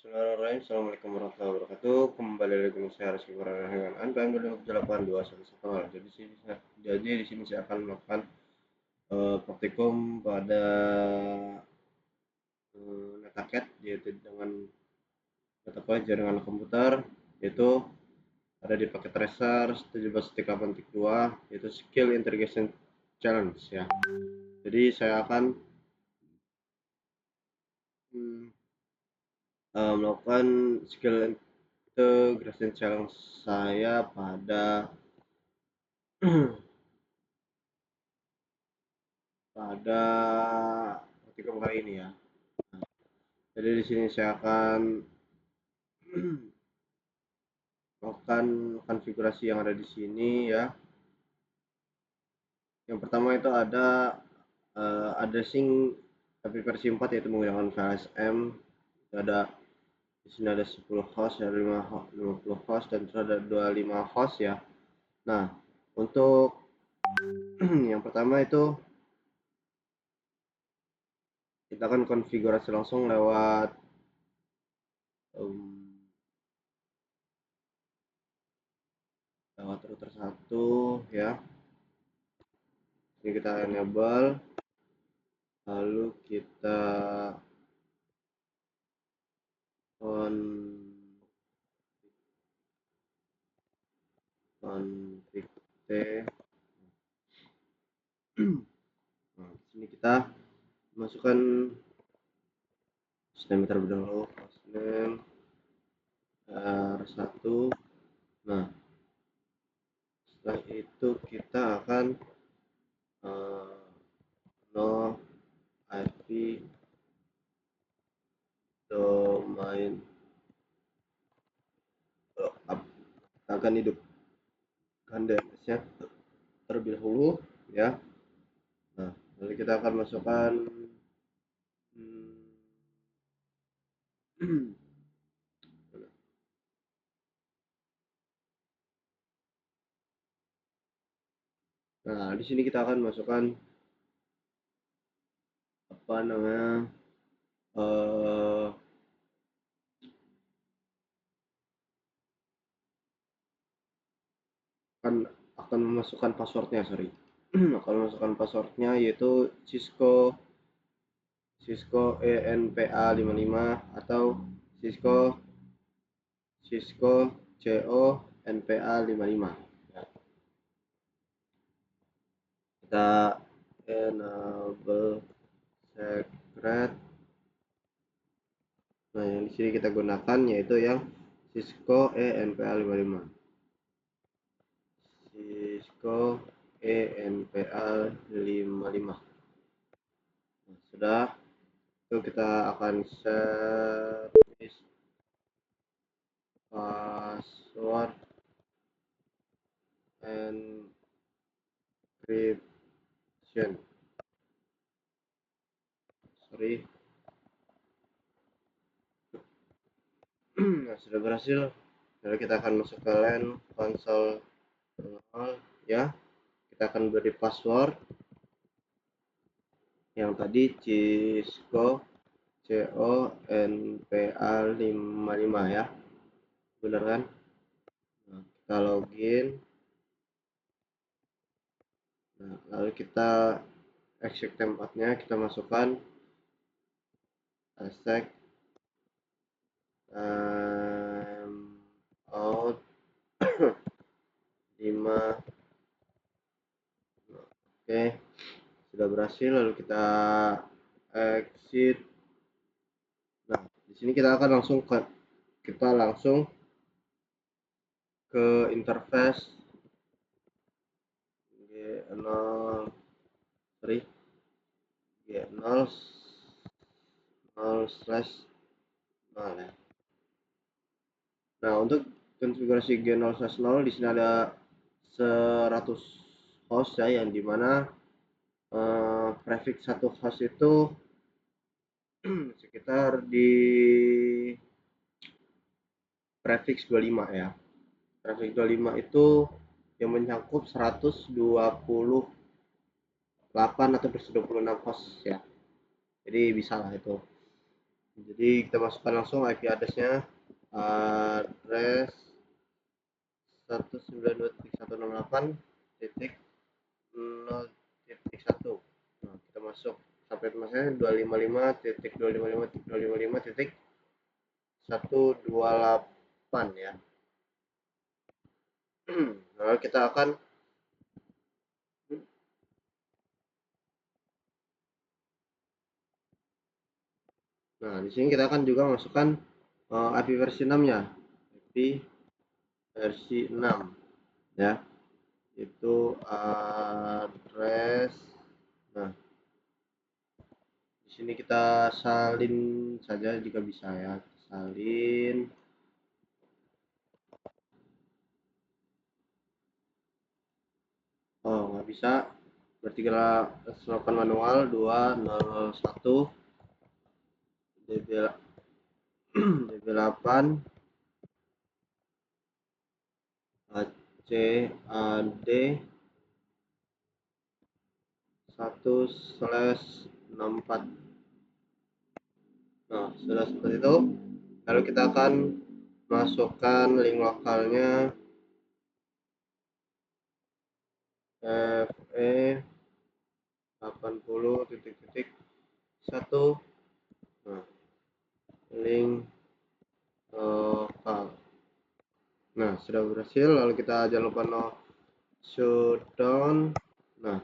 Bismillahirrahmanirrahim. Assalamualaikum warahmatullahi wabarakatuh. Kembali lagi dengan saya Rizky Kurniawan dengan NPM 20082110. Jadi di sini saya akan melakukan praktikum pada NetHackett, yaitu dengan mata kuliah jaringan komputer, yaitu ada di paket tracer 17.8.2, yaitu Skill Integration Challenge ya. Jadi saya akan melakukan skill integration challenge saya pada praktikum kali ini ya. Jadi di sini saya akan melakukan konfigurasi yang ada di sini ya. Yang pertama itu ada addressing tapi versi 4, yaitu menggunakan VLSM. Ada di sini ada 10 host, ada 50 host, dan terus ada 25 host ya. Nah, untuk yang pertama itu kita akan konfigurasi langsung lewat router 1 ya. Ini kita enable, lalu kita config T. Nah, di sini kita masukkan hostname terlebih dahulu, hostname R1. Nah, setelah itu kita akan no IP domain akan hidupkan DNS-nya terlebih dahulu ya. Nah, lalu kita akan masukkan nah, di sini kita akan masukkan apa namanya akan memasukkan passwordnya, akan memasukkan passwordnya, yaitu Cisco ENPA55 atau Cisco CO NPA55 ya. Kita enable secret. Nah, yang di sini kita gunakan yaitu yang Cisco ENPA55. Cisco ENPA55. Nah, sudah, itu kita akan service password encryption. Nah, sudah berhasil. Lalu kita akan masuk ke LAN console ya. Kita akan beri password yang tadi Cisco CONPA55 ya. Benar kan? Nah, kita login. Nah, lalu kita exec tempatnya, kita masukkan exec out 5. Oke, sudah berhasil. Lalu kita exit. Nah, di sini kita akan langsung ke interface G0 G0/0 ya. Nah, untuk konfigurasi G0/0 di sini ada 100 host ya, yang dimana prefix satu host itu sekitar di prefix 25 ya. Prefix 25 itu yang mencakup 128 atau 126 host ya. Jadi bisa lah itu. Jadi kita masukkan langsung IP address-nya, address 192.168.0.1. Nah, kita masuk sampai masanya 255.255.255.128 ya. Lalu kita akan di sini kita akan juga masukkan IP versi 6-nya. IP versi 6 ya. Itu address. Nah, di sini kita salin saja jika bisa ya. Salin. Oh, nggak bisa. Berarti kita lakukan manual 201 DB8 ACAD 1/64. Nah, sudah seperti itu. Lalu kita akan masukkan link lokalnya FE 80.1. Nah, link lokal. Nah, sudah berhasil. Lalu kita jangan lupa no shutdown. Nah,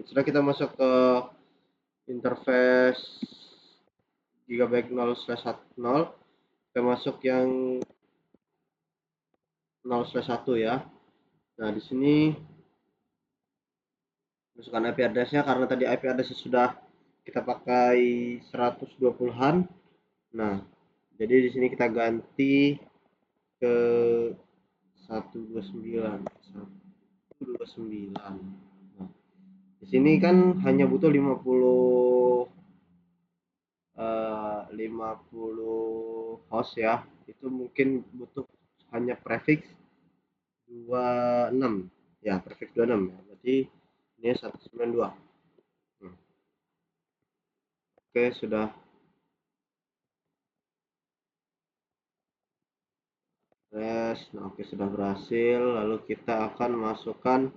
sudah kita masuk ke interface Gigabyte 0/10. Kita masuk yang 0/1 ya. Nah, di sini masukkan IP address-nya karena tadi IP address sudah kita pakai 120-an. Nah, jadi di sini kita ganti ke 129. Nah, di sini kan hanya butuh 50 host ya. Itu mungkin butuh hanya prefix 26 ya, prefix 26 ya. Berarti ini 192. Oke, sudah. Nah, oke, sudah berhasil. Lalu kita akan masukkan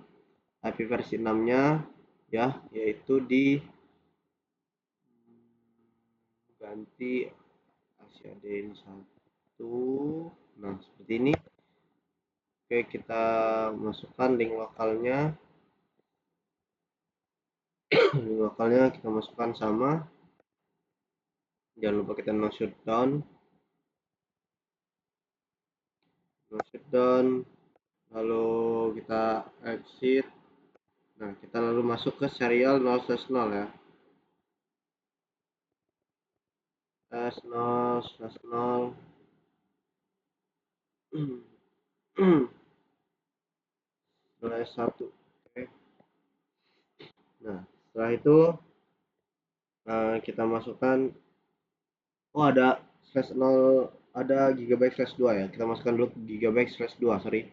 IP versi 6-nya ya, yaitu di ganti ACAD ini 1. Nah, seperti ini. Oke, kita masukkan link lokalnya. Link lokalnya kita masukkan sama. Jangan lupa kita no shutdown. Lalu kita exit. Nah, kita lalu masuk ke serial 0/0 ya. S0/0 1. Oke. Nah, setelah itu kita masukkan, oh ada /0, ada gigabyte /2 ya. Kita masukkan dulu gigabyte /2, sorry.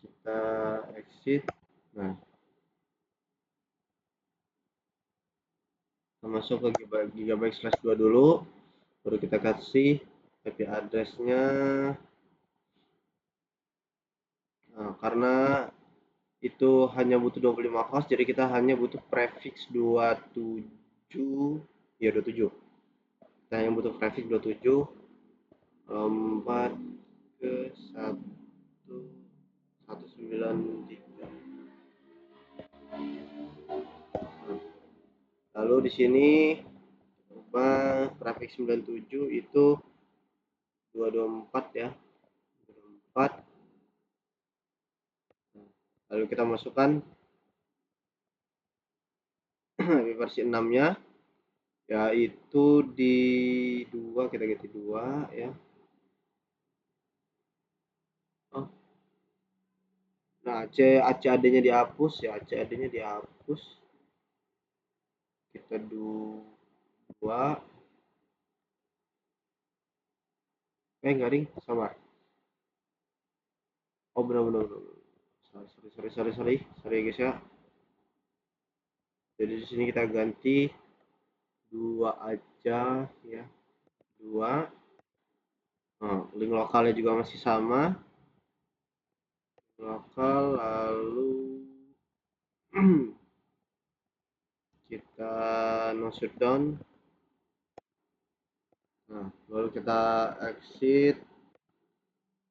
Kita exit. Nah, kita masuk ke gigabyte /2 dulu, baru kita kasih IP address-nya. Nah, karena itu hanya butuh 25 host, jadi kita hanya butuh prefix 27 ya, 27. Kita hanya butuh prefix 27, lompat ke 193. Lalu di sini ubah prefix 97 itu 224 ya, 224. Lalu kita masukkan versi 6-nya, yaitu di 2, kita ganti 2 ya. Oh, nah, ACAD-nya dihapus ya, ACAD-nya dihapus. Kita 2. Garing, sabar. Oh, benar. Sorry guys ya. Jadi di sini kita ganti 2 aja ya, 2. Nah, link lokalnya juga masih sama, lokal, lalu kita no shutdown. Nah, lalu kita exit.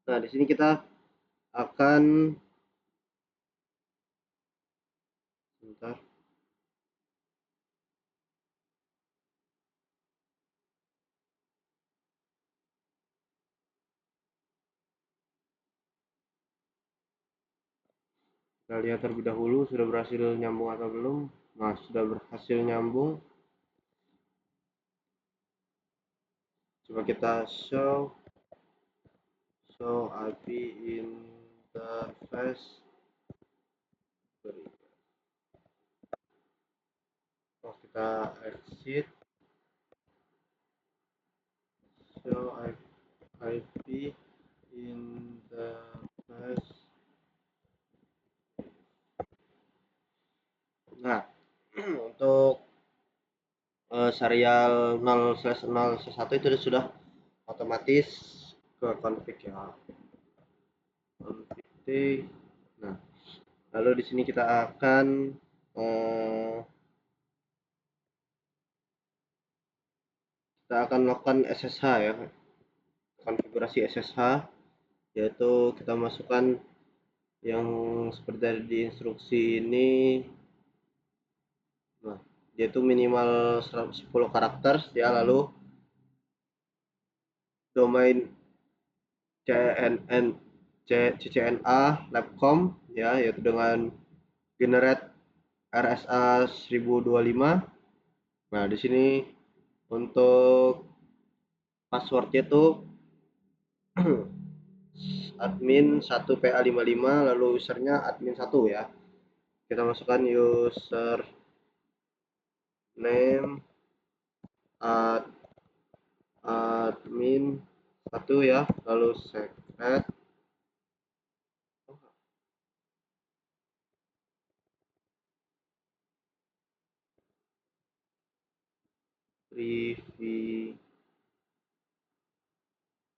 Nah, di sini kita akan sebentar. Kita lihat terlebih dahulu sudah berhasil nyambung atau belum. Nah, sudah berhasil nyambung. Coba kita show IP interface. Oh, kita exit. Show IP interface. Nah, untuk serial 0/0/1 itu sudah otomatis ke config ya. Config. Nah, lalu di sini kita akan melakukan SSH ya, konfigurasi SSH, yaitu kita masukkan yang seperti di instruksi ini. Nah, yaitu minimal 110 karakter ya, lalu domain CCNA labcom ya, yaitu dengan generate RSA 1025. Nah, di sini untuk passwordnya itu admin 1 PA55, lalu usernya admin 1 ya. Kita masukkan user name admin 1 ya, lalu secret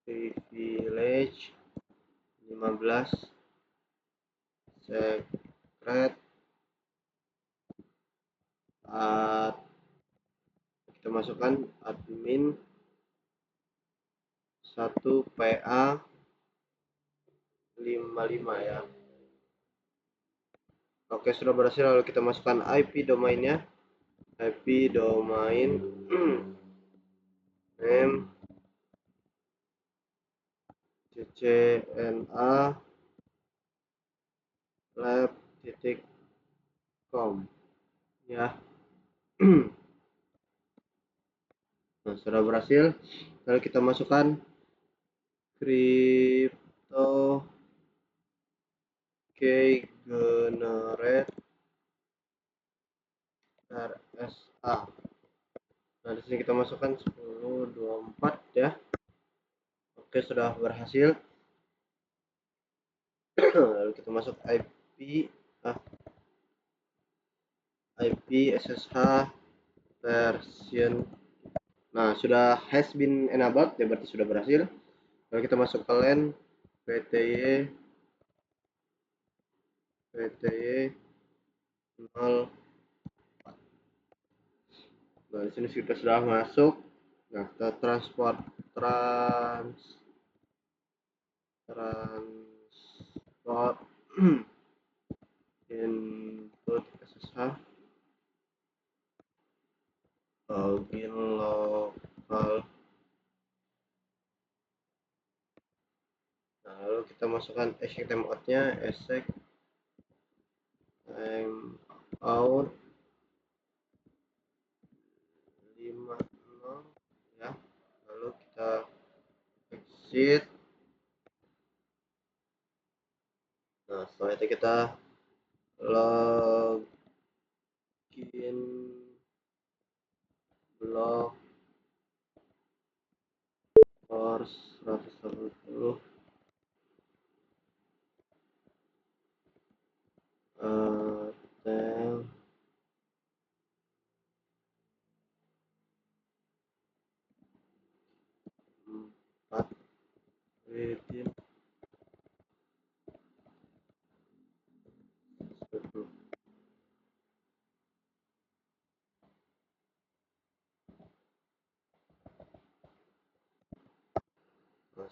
privilege 15, secret kita masukkan admin 1 PA 55 ya. Oke, sudah berhasil. Lalu kita masukkan IP domainnya, IP domain name ccna lab.com ya. Nah, sudah berhasil. Lalu kita masukkan crypto key generate RSA. Nah, di sini kita masukkan 1024 ya. Oke, sudah berhasil. Lalu kita masuk IP SSH version. Nah, sudah has been enabled ya, berarti sudah berhasil. Lalu kita masuk ke LAN PTY 0. Nah, di sini kita sudah masuk. Nah, kita transport input SSH login lokal. Nah, lalu kita masukkan exec timeout-nya, exec timeout 50 ya. Lalu kita exit. Nah, setelah itu kita login blog force 180 tel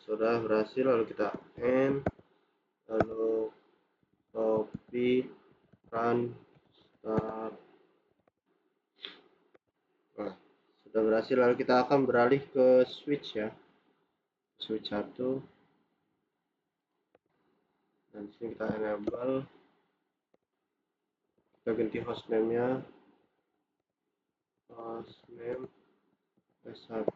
sudah berhasil, lalu kita end, lalu copy, run, start. Nah, sudah berhasil, lalu kita akan beralih ke switch ya, switch 1, dan disini kita enable, kita ganti hostname-nya, hostname S1.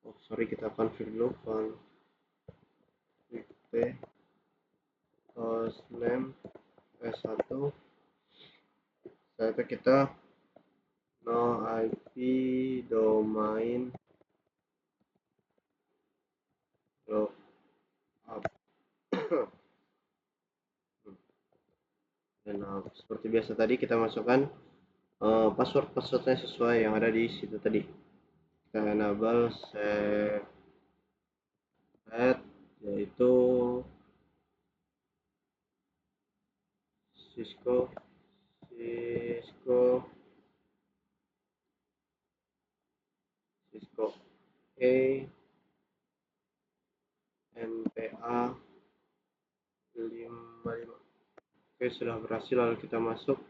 Oh sorry, kita config dulu, config t hostname S1. Setelah itu kita no IP domain lock up. Dan seperti biasa tadi kita masukkan passwordnya sesuai yang ada di situ tadi. Kita enable set, yaitu Cisco E MPA 55. Oke, sudah berhasil, lalu kita masuk,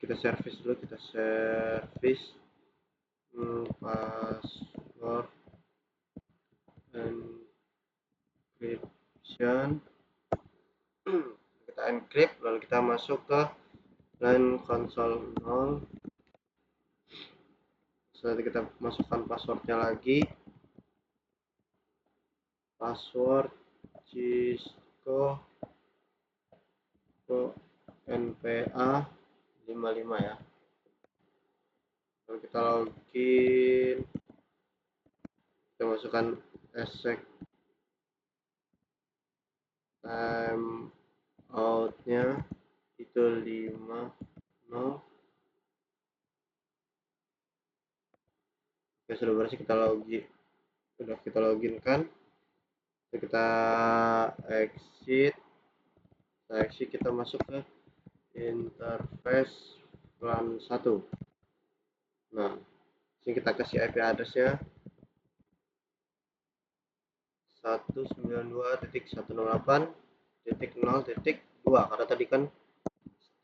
kita service dulu, kita service password encryption. Kita encrypt, lalu kita masuk ke line console 0. Setelah itu kita masukkan passwordnya lagi, password Cisco NPA 55 ya. Lalu kita login, kita masukkan exec time outnya itu 50. Oke, sudah berhasil, kita login, sudah kita loginkan. Kita exit, kita masuk ke interface LAN 1. Nah, sini kita kasih IP address-nya 192.168.0.2, karena tadi kan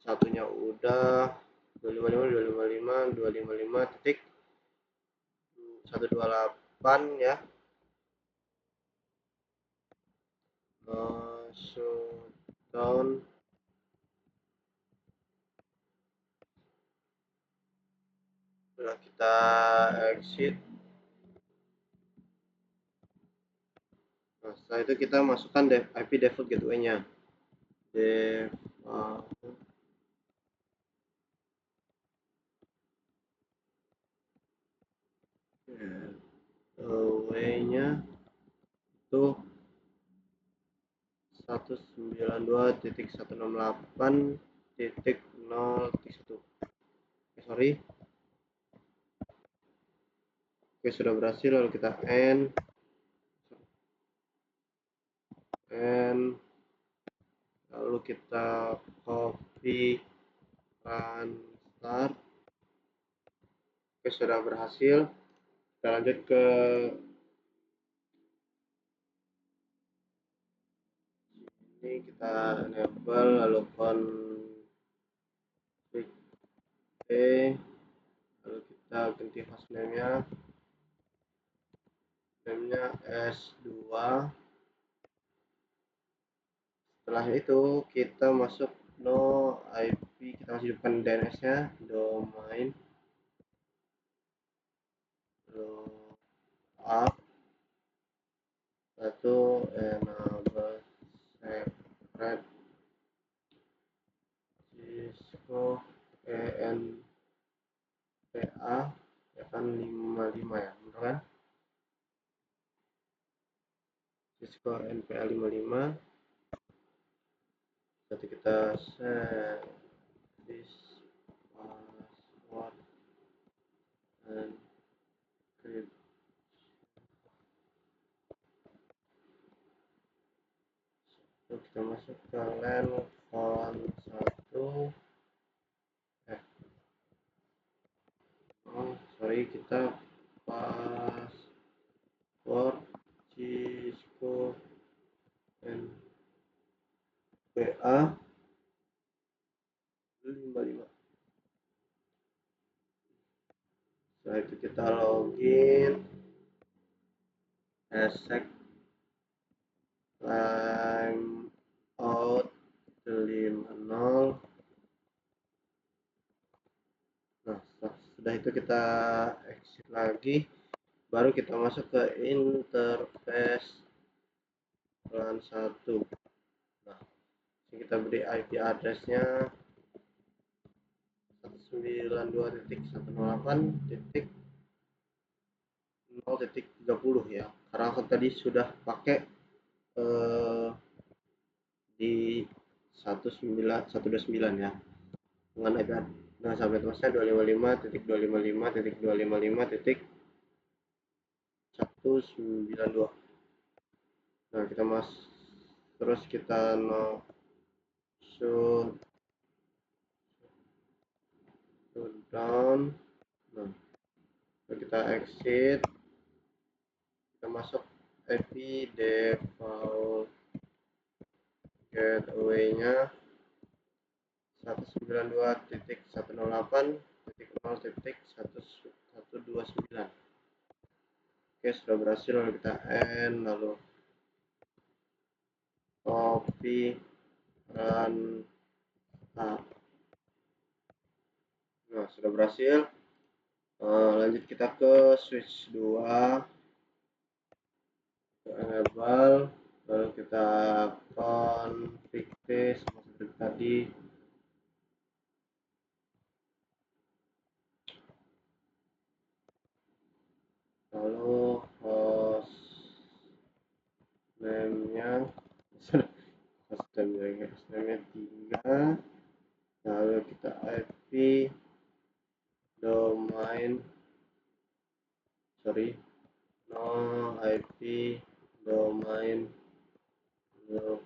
satunya udah 255.255.128 ya. Shutdown. Sudah kita exit. Nah, setelah itu kita masukkan IP default gateway-nya. Default gateway-nya itu 192.168.0.1. Sorry. Oke, sudah berhasil, lalu kita end, lalu kita copy, run, start. Oke, sudah berhasil. Kita lanjut ke ini, kita enable, lalu config t, lalu kita ganti hostname-nya, S2. Setelah itu kita masuk no IP, kita masih hidupkan DNS-nya, domain up, satu enable secret Cisco ENPA ya kan 55 ya, bener kan? Cisco NPA 55. Nanti kita set this password and encrypt. Lalu kita masuk ke LAN phone 1. Oh sorry, kita Setelah itu kita login, exec time out 50. Nah, sudah itu kita exit lagi, baru kita masuk ke interface LAN 1. Nah, kita beri IP address-nya 192.168.0.30 ya, karena aku tadi sudah pakai di 129 ya, dengan IP nah sampai terusnya 255.255.255.192. Nah, kita terus kita shutdown. Nah, kita exit, kita masuk IP default gateway-nya 192.168.0.129. Oke, sudah berhasil. Lalu kita end, lalu copy, run. Nah, sudah berhasil. Lanjut kita ke switch 2, ke enable, lalu kita config seperti tadi. Lalu host name-nya host name-nya 3, lalu kita IP domain IP domain lalu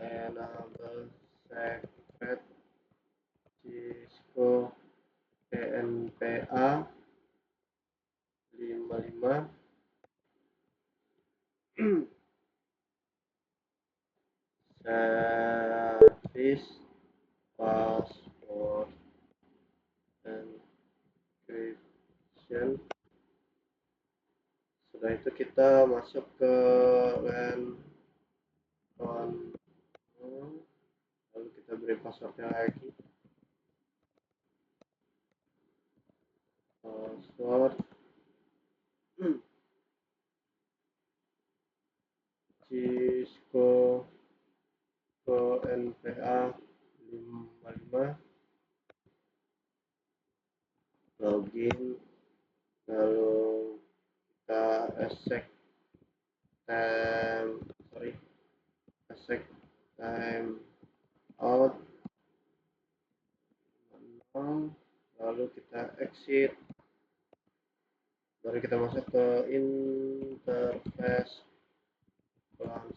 enable secret Cisco TNPA 55 service password encryption. Setelah itu kita masuk ke LAN control, lalu kita beri passwordnya lagi, password Cisco NPA 55, login, lalu kita exec time out, lalu kita exit, baru kita masuk ke interface LAN 1.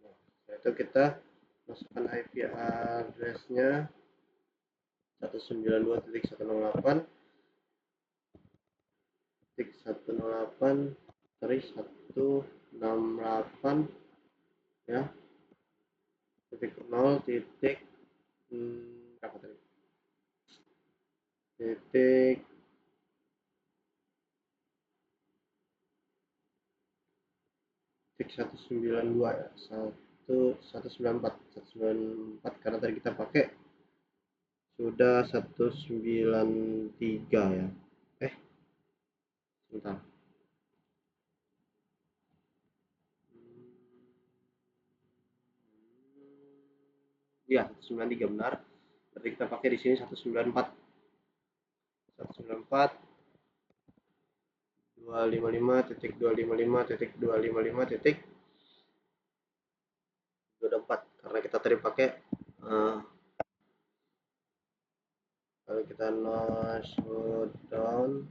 Nah, setelah itu kita masukkan IP address-nya 192.168.168 ya, titik 0 titik berapa tadi, titik 192 ya, 194 karena tadi kita pakai sudah 193 ya. Sebentar. Ya, 193 benar. Berarti kita pakai di sini 194. 255.255.255.254 karena kita tadi pakai kalau kita shutdown,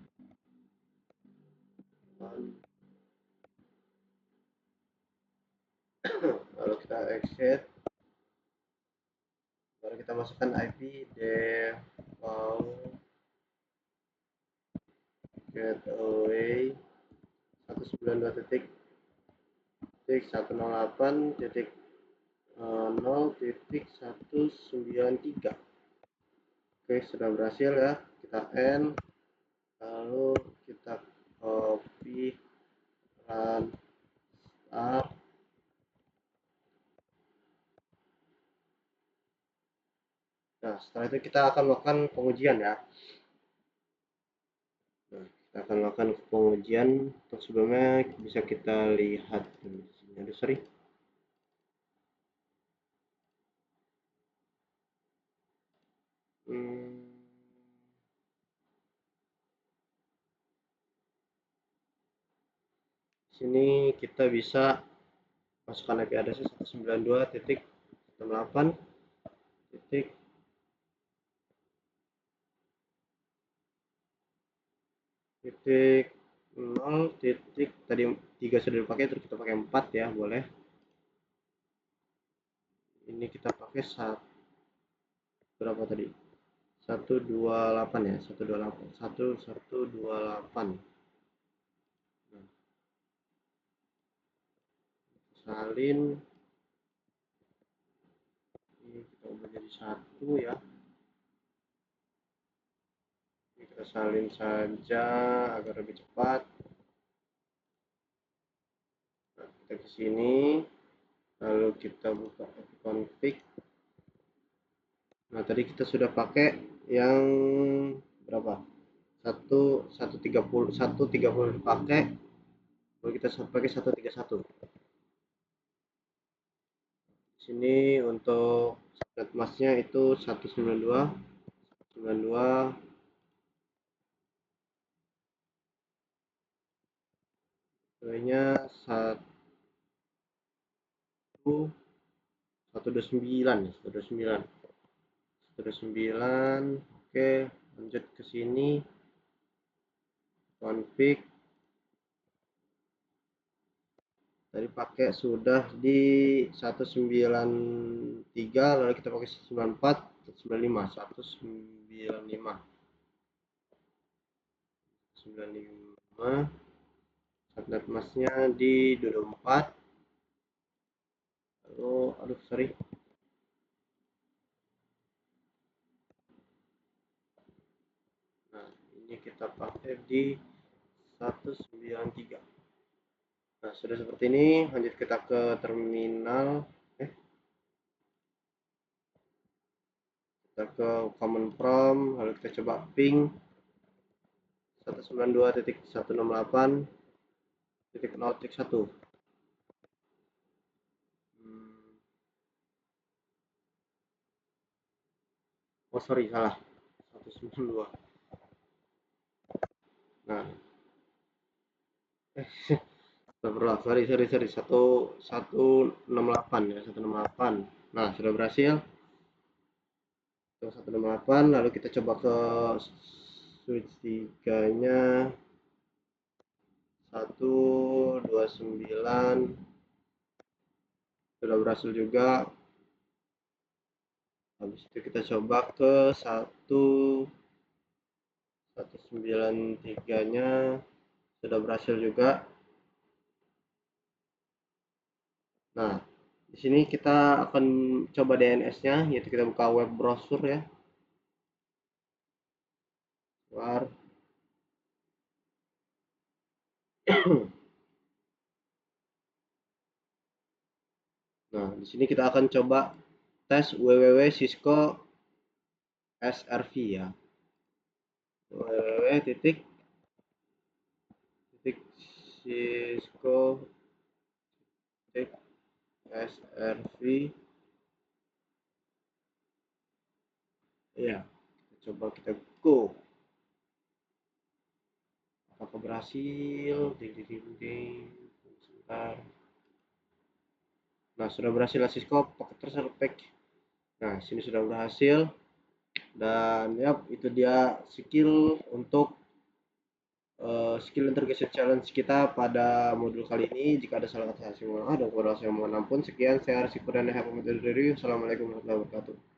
lalu kita exit, baru kita masukkan IP default gateway 192.168.0.129. 0.193. Oke, sudah berhasil ya. Kita N, lalu kita copy run start. Nah, setelah itu kita akan melakukan pengujian ya. Nah, kita akan melakukan pengujian. Untuk sebelumnya bisa kita lihat di sini. Aduh, sorry. Sini kita bisa masukkan IP address 192.168 titik titik 0 titik tadi 3 sudah dipakai, terus kita pakai 4 ya, boleh. Ini kita pakai berapa tadi, 128 ya, 128. Nah, salin ini kita ubah jadi 1 ya. Ini kita salin saja agar lebih cepat. Nah, kita ke sini, lalu kita buka config. Nah, tadi kita sudah pakai yang berapa, 130 dipakai, lalu kita pakai 131. Sini untuk subnet masknya itu 192 nya 129. Oke, lanjut ke sini, config. Tadi pakai sudah di 193, lalu kita pakai 94, 95, 195. Subnet masknya di 24. Lalu aduh sorry, nah ini kita pakai di 193. Nah, sudah seperti ini. Lanjut kita ke terminal. Kita ke command prompt, lalu kita coba ping 192.168.0.1. Oh sorry, salah, 192. Nah, sorry, 168 ya, 168. Nah, sudah berhasil. 168, lalu kita coba ke switch 3-nya 129. Sudah berhasil juga. Habis itu kita coba ke 193-nya, sudah berhasil juga. Nah, di sini kita akan coba DNS-nya, yaitu kita buka web browser ya. Keluar. Nah, di sini kita akan coba tes www.cisco.srv ya. www.cisco.srv. Ya, coba kita go. Apakah berhasil? Sebentar. Nah, sudah berhasil Cisco paket terselect. Nah, sini sudah berhasil. Dan ya, itu dia skill untuk skill interrogation challenge kita pada modul kali ini. Jika ada salah kata saya mohon maaf, dan kurang saya mohon ampun. Sekian, saya Arsy Purana. Assalamualaikum warahmatullahi wabarakatuh.